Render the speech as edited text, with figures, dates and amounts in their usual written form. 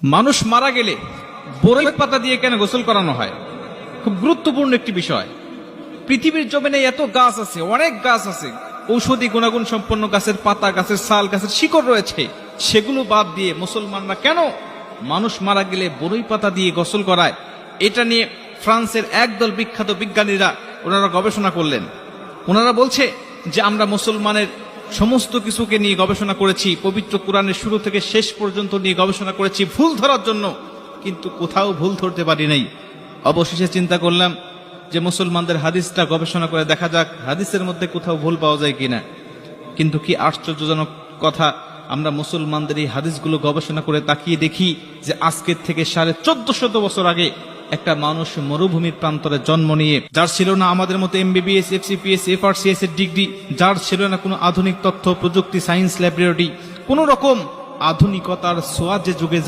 মানুষ মারা গেলে বরই পাতা দিয়ে কেন গোসল করানো হয়? খুব গুরুত্বপূর্ণ একটি বিষয়। পৃথিবীর জমিনে এত গাছ আছে, অনেক গাছ আছে, ঔষধি গুণাগুণ সম্পন্ন গাছের পাতা, গাছের ছাল, গাছের শিকড় রয়েছে। সেগুলো বাদ দিয়ে মুসলমানরা কেন মানুষ মারা গেলে বরই পাতা দিয়ে গোসল করায়? এটা নিয়ে ফ্রান্সের একদল বিখ্যাত বিজ্ঞানীরা ওনারা গবেষণা করলেন। ওনারা বলছে যে আমরা মুসলমানের সমস্ত কিছুকে নিয়ে গবেষণা করেছি, পবিত্র কোরআনের শুরু থেকে শেষ পর্যন্ত নিয়ে গবেষণা করেছি ভুল ধরার জন্য, কিন্তু কোথাও ভুল ধরতে পারি নাই। অবশেষে চিন্তা করলাম যে মুসলমানদের হাদিসটা গবেষণা করে দেখা যাক হাদিসের মধ্যে কোথাও ভুল পাওয়া যায় কিনা। কিন্তু কি আশ্চর্যজনক কথা, আমরা মুসলমানদের এই হাদিসগুলো গবেষণা করে তাকিয়ে দেখি যে আজকের থেকে 1450 বছর আগে একটা মানুষ মরুভূমির প্রান্তরে জন্ম নিয়ে, যার ছিল না আমাদের মতো MBBS, FCPS, FRCS এর ডিগ্রি, যার ছিল না কোনো আধুনিক তথ্য প্রযুক্তি, সায়েন্স ল্যাবরেটরি, কোন রকম আধুনিকতার ছোঁয়া যে যুগে